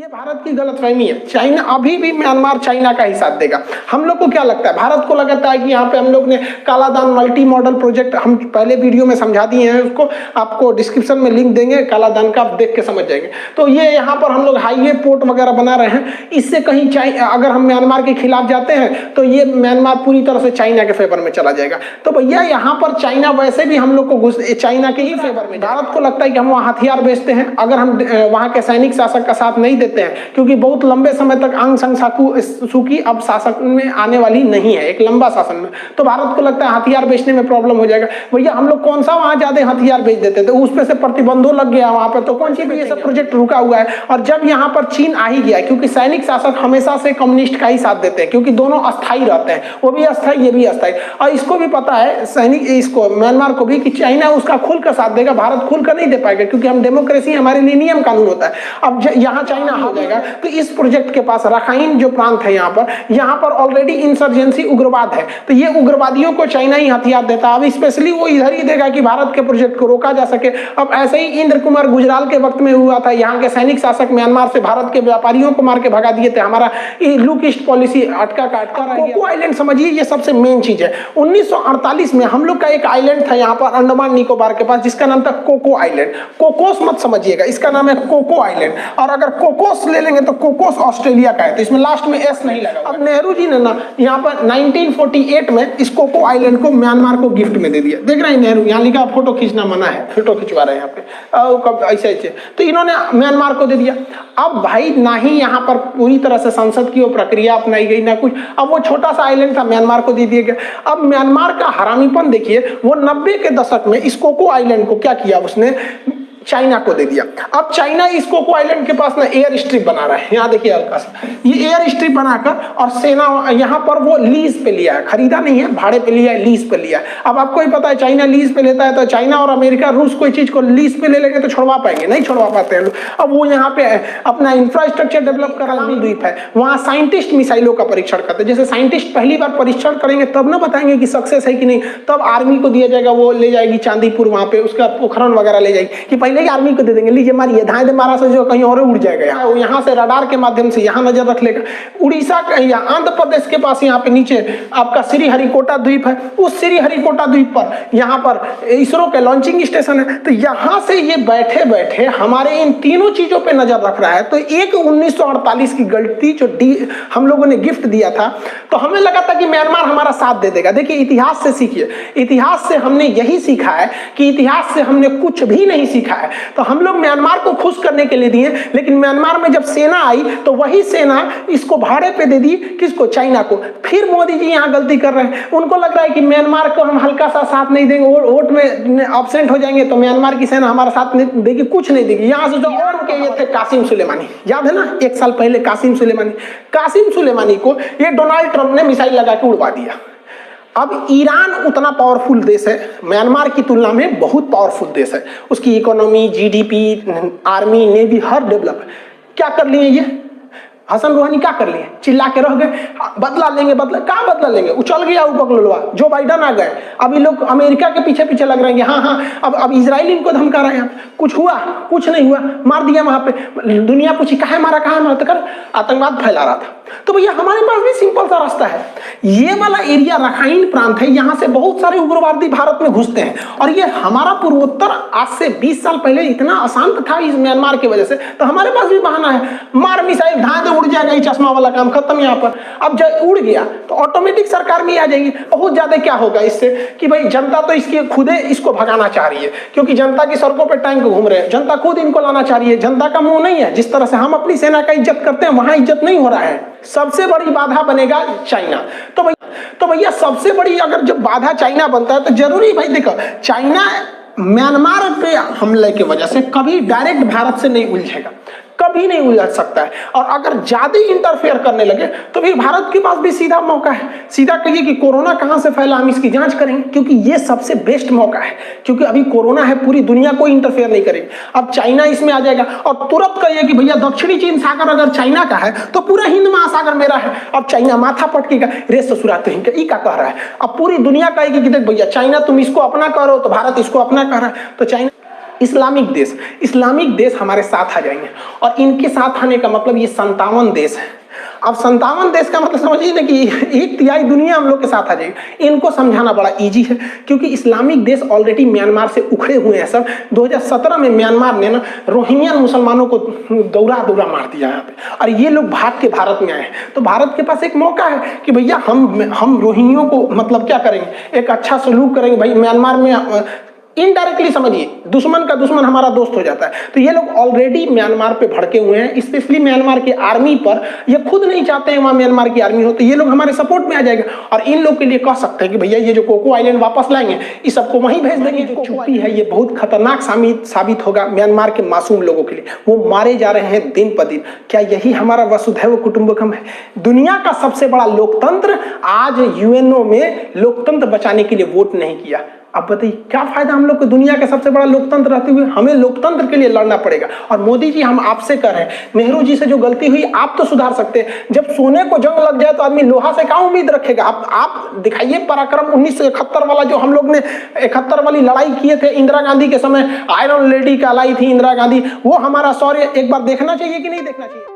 ये भारत की गलतफहमी है। चाइना अभी भी म्यांमार चाइना का ही साथ देगा। हम लोग को क्या लगता है, भारत को लगता है कि यहाँ पे हम लोग ने कालादान मल्टी मॉडल प्रोजेक्ट हम पहले वीडियो में समझा दिए हैं, उसको आपको डिस्क्रिप्शन में लिंक देंगे, कालादान का आप देख के समझ जाएंगे। तो ये यहाँ पर हम लोग हाईवे पोर्ट वगैरह बना रहे हैं, इससे कहीं अगर हम म्यांमार के खिलाफ जाते हैं तो ये म्यांमार पूरी तरह से चाइना के फेवर में चला जाएगा। तो भैया यहाँ पर चाइना वैसे भी हम लोग को चाइना के ही फेवर में, भारत को लगता है कि हम वहाँ हथियार बेचते हैं, अगर हम वहाँ के सैनिक शासक का साथ नहीं देते हैं, क्योंकि बहुत लंबे समय तक आंग सान सू की अब शासक में आने वाली नहीं है, एक लंबा शासन में, तो भारत को लगता है हथियार बेचने में प्रॉब्लम हो जाएगा। भैया हम लोग कौन सा वहाँ ज्यादा हथियार बेच देते थे, उस पर से प्रतिबंधों लग गया वहाँ पर, तो कौन सी भी ये सब प्रोजेक्ट रुका हुआ है। और जब यहाँ पर चीन आ ही गया, क्योंकि सैनिक शासक हमेशा से कम्युनिस्ट का ही साथ देते हैं, क्योंकि दोनों अस्थायी रहते हैं, वो भी अस्थायी ये भी अस्थायी, और इसको भी पता है सैनिक इसको म्यांमार को भी कि चाइना उसका खुल कर साथ देगा, भारत खुल कर नहीं दे पाएगा, क्योंकि हम डेमोक्रेसी, हमारे लिए नियम कानून होता है। अब यहाँ चाइना हो जाएगा तो इस प्रोजेक्ट के पास रखाइन जो प्रांत है यहाँ पर ऑलरेडी इंसर्जेंसी उग्रवाद है, तो ये उग्रवादियों को चाइना ही हथियार देता है। अब स्पेशली वो इधर ही देगा कि भारत के प्रोजेक्ट को रोका जा सके। अब ऐसे ही इंद्र कुमार गुजराल के वक्त में हुआ था, यहाँ के सैनिक शासक म्यांमार से भारत के व्यापारियों को मार के भगा दिए थे। हमारा लुक ईस्ट पॉलिसी अटका रह गया। कोको आइलैंड समझिए, ये सबसे मेन चीज है। 1948 में हम लोग का एक आइलैंड था यहाँ पर अंडमान निकोबार के पास, जिसका नाम था कोको आइलैंड। कोकोस मत समझिएगा, इसका नाम है कोको आइलैंड, और अगर कोकोस ले लेंगे तो कोकोस ऑस्ट्रेलिया का है, तो इसमें लास्ट में एस नहीं लगा। अब नेहरू जी ने ना यहाँ पर 1948 में इस कोको आइलैंड को म्यांमार को गिफ्ट में दे दिया। देख रहे हैं नेहरू, यहाँ लिखा फोटो खींचना मना है, फोटो खिंचवा रहे हैं यहाँ पे ऐसे, तो इन्होंने म्यांमार को दे दिया। अब भाई ना ही यहाँ पर पूरी तरह से संसद की वो प्रक्रिया अपनाई गई ना कुछ, अब वो छोटा सा आइलैंड था म्यांमार को दे दिया गया। अब म्यांमार का हरामीपन देखिए, वो 90 के दशक में इस कोको आइलैंड को क्या किया उसने, चाइना को दे दिया। अब चाइना इस कोको आइलैंड के पास ना एयर स्ट्रिप बना रहा है, यहाँ देखिए हल्का सा, ये एयर स्ट्रिप बनाकर, और सेना यहाँ पर वो लीज पे लिया है, खरीदा नहीं है, भाड़े पे लिया है, लीज पे लिया है। अब आपको ही पता है चाइना लीज पे लेता है, तो चाइना और अमेरिका रूस कोई चीज को लीज पे ले लेंगे तो छुड़वा पाएंगे, नहीं छुड़वा पाते हैं। अब वो यहाँ पे अपना इंफ्रास्ट्रक्चर डेवलप कर रहा द्वीप है, वहाँ साइंटिस्ट मिसाइलों का परीक्षण करते हैं। जैसे साइंटिस्ट पहली बार परीक्षण करेंगे तब ना बताएंगे कि सक्सेस है कि नहीं, तब आर्मी को दिया जाएगा, वो ले जाएगी चांदीपुर, वहाँ पे उसका पोखरण वगैरह ले जाएगी, कि पहले आर्मी को दे देंगे, लीजिए मारिए, धाए दे मारा से जो कहीं और उड़ जाएगा, यहाँ से रडार के माध्यम से यहाँ नजर रख लेगा। उड़ीसा का या आंध्र प्रदेश के पास यहाँ पे नीचे आपका श्रीहरिकोटा द्वीप है, उस श्रीहरिकोटा द्वीप पर यहाँ पर इसरो के लॉन्चिंग स्टेशन है, तो यहाँ से ये बैठे बैठे हमारे इन तीनों चीजों पे नजर रख रहा है। तो एक 1948 की गलती जो हम लोगों ने गिफ्ट दिया था, तो हमें लगा था कि म्यांमार हमारा साथ दे देगा। देखिए इतिहास से सीखिए, इतिहास से हमने यही सीखा है कि इतिहास से हमने कुछ भी नहीं सीखा है। तो हम लोग म्यांमार को खुश करने के लिए दिए, लेकिन म्यांमार में जब सेना आई तो वही सेना इसको भाड़े पे दे दी, किसको, चाइना को। फिर मोदी जी यहाँ गलती कर रहे हैं, उनको लग रहा है कि म्यांमार को हम हल्का सा साथ नहीं देंगे, वोट में एब्सेंट हो जाएंगे तो म्यांमार की सेना हमारा साथ नहीं देगी, कुछ नहीं देगी। यहाँ से जो और के ये थे कासिम सुलेमानी, याद है ना, एक साल पहले कासिम सुलेमानी को ये डोनाल्ड ट्रंप ने मिसाइल लगा के उड़वा दिया। अब ईरान उतना पावरफुल देश है, म्यांमार की तुलना में बहुत पावरफुल देश है, उसकी इकोनॉमी, जीडीपी, आर्मी, नेवी हर डेवलप है। क्या कर लिए ये हसन रूहानी, क्या कर लिए, चिल्ला के रह गए, बदला लेंगे, बदला कहाँ बदला लेंगे, उछल गया उपकलवा, जो बाइडन आ गए। अभी लोग अमेरिका के पीछे पीछे लग रहे हैं, हाँ अब इजराइल इनको धमका रहे हैं, कुछ हुआ, कुछ नहीं हुआ, मार दिया वहां पे। दुनिया पूछी कहाँ मारा, कहाँ मारा, तो कर आतंकवाद फैला रहा था। तो भैया हमारे पास भी सिंपल सा रास्ता है, ये वाला एरिया रखाइन प्रांत है, यहाँ से बहुत सारे उग्रवादी भारत में घुसते हैं, और ये हमारा पूर्वोत्तर आज से 20 साल पहले इतना अशांत था इस म्यांमार की वजह से, तो हमारे पास भी बहाना है, मार मिसाइल धाए उड़ जाएगा, ये चश्मा वाला काम खत्म यहाँ पर। अब जब उड़ गया तो ऑटोमेटिक सरकार में आ जाएगी। बहुत ज्यादा क्या होगा इससे कि भाई जनता तो इसकी खुदे इसको भगाना चाह रही है, क्योंकि जनता की सड़कों पर टैंक घूम रहे हैं, जनता खुद इनको लाना चाह रही है। जनता का मुंह नहीं है, जिस तरह से हम अपनी सेना का इज्जत करते हैं वहां इज्जत नहीं हो रहा है। सबसे बड़ी बाधा बनेगा चाइना। तो भैया सबसे बड़ी अगर जब बाधा चाइना बनता है तो जरूरी भाई देखो, चाइना म्यांमार पे हमले की वजह से कभी डायरेक्ट भारत से नहीं उलझेगा, कभी नहीं उलझ सकता है। और अगर ज्यादा इंटरफेयर करने लगे तो फिर भारत के पास भी सीधा मौका है, सीधा कहिए कि कोरोना कहां से फैला, हम इसकी जांच करेंगे, क्योंकि ये सबसे बेस्ट मौका है, क्योंकि अभी कोरोना है, पूरी दुनिया कोई इंटरफेयर नहीं करेगी। अब चाइना इसमें आ जाएगा, और तुरंत कहिए कि भैया दक्षिणी चीन सागर अगर चाइना का है तो पूरा हिंद महासागर मेरा है। अब चाइना माथा पटकेगा, रे ससुराते हैं ई का कह रहा है। अब पूरी दुनिया कहेगी कि देख भैया चाइना तुम इसको अपना करो, तो भारत इसको अपना कह रहा है। तो चाइना इस्लामिक देश हमारे साथ आ जाएंगे। और इनके साथ आने का मतलब ये 57 देश है। अब 57 देश का मतलब समझिए ना कि 1/3 दुनिया हम लोग के साथ आ जाएगी। इनको समझाना बड़ा इजी है, क्योंकि इस्लामिक देश ऑलरेडी म्यांमार से उखड़े हुए हैं सब। 2017 में म्यांमार ने ना रोहिंग्या मुसलमानों को दौरा मार दिया यहाँ पे, और ये लोग भाग के भारत में आए। तो भारत के पास एक मौका है कि भैया हम रोहिंग्यों को मतलब क्या करेंगे, एक अच्छा सलूक करेंगे। भाई म्यांमार में इनडायरेक्टली समझिए, दुश्मन का दुश्मन हमारा दोस्त हो जाता है। तो ये लोग ऑलरेडी म्यांमार पे भड़के हुए हैं, स्पेशली म्यांमार की आर्मी पर। ये खुद नहीं चाहते हैं वहां म्यांमार की आर्मी हो, तो ये लोग हमारे सपोर्ट में आ जाएगा। और इन लोग के लिए कह सकते हैं कि भैया ये जो कोको आइलैंड वापस लाएंगे, इस सबको वहीं भेज देंगे। जो चुप्पी है ये बहुत खतरनाक साबित होगा म्यांमार के मासूम लोगों के लिए। वो मारे जा रहे हैं दिन प दिन। क्या यही हमारा वसुधैव कुटुंबकम है? दुनिया का सबसे बड़ा लोकतंत्र आज यूएनओ में लोकतंत्र बचाने के लिए वोट नहीं किया। अब बताइए क्या फायदा हम लोग को दुनिया के सबसे बड़ा लोकतंत्र रहते हुए? हमें लोकतंत्र के लिए लड़ना पड़ेगा। और मोदी जी, हम आपसे कह रहे हैं, नेहरू जी से जो गलती हुई आप तो सुधार सकते हैं। जब सोने को जंग लग जाए तो आदमी लोहा से क्या उम्मीद रखेगा? आप दिखाइए पराक्रम 1971 वाला, जो हम लोग ने 71 वाली लड़ाई किए थे इंदिरा गांधी के समय, आयरन लेडी कहलाई थी इंदिरा गांधी। वो हमारा शौर्य एक बार देखना चाहिए कि नहीं देखना चाहिए?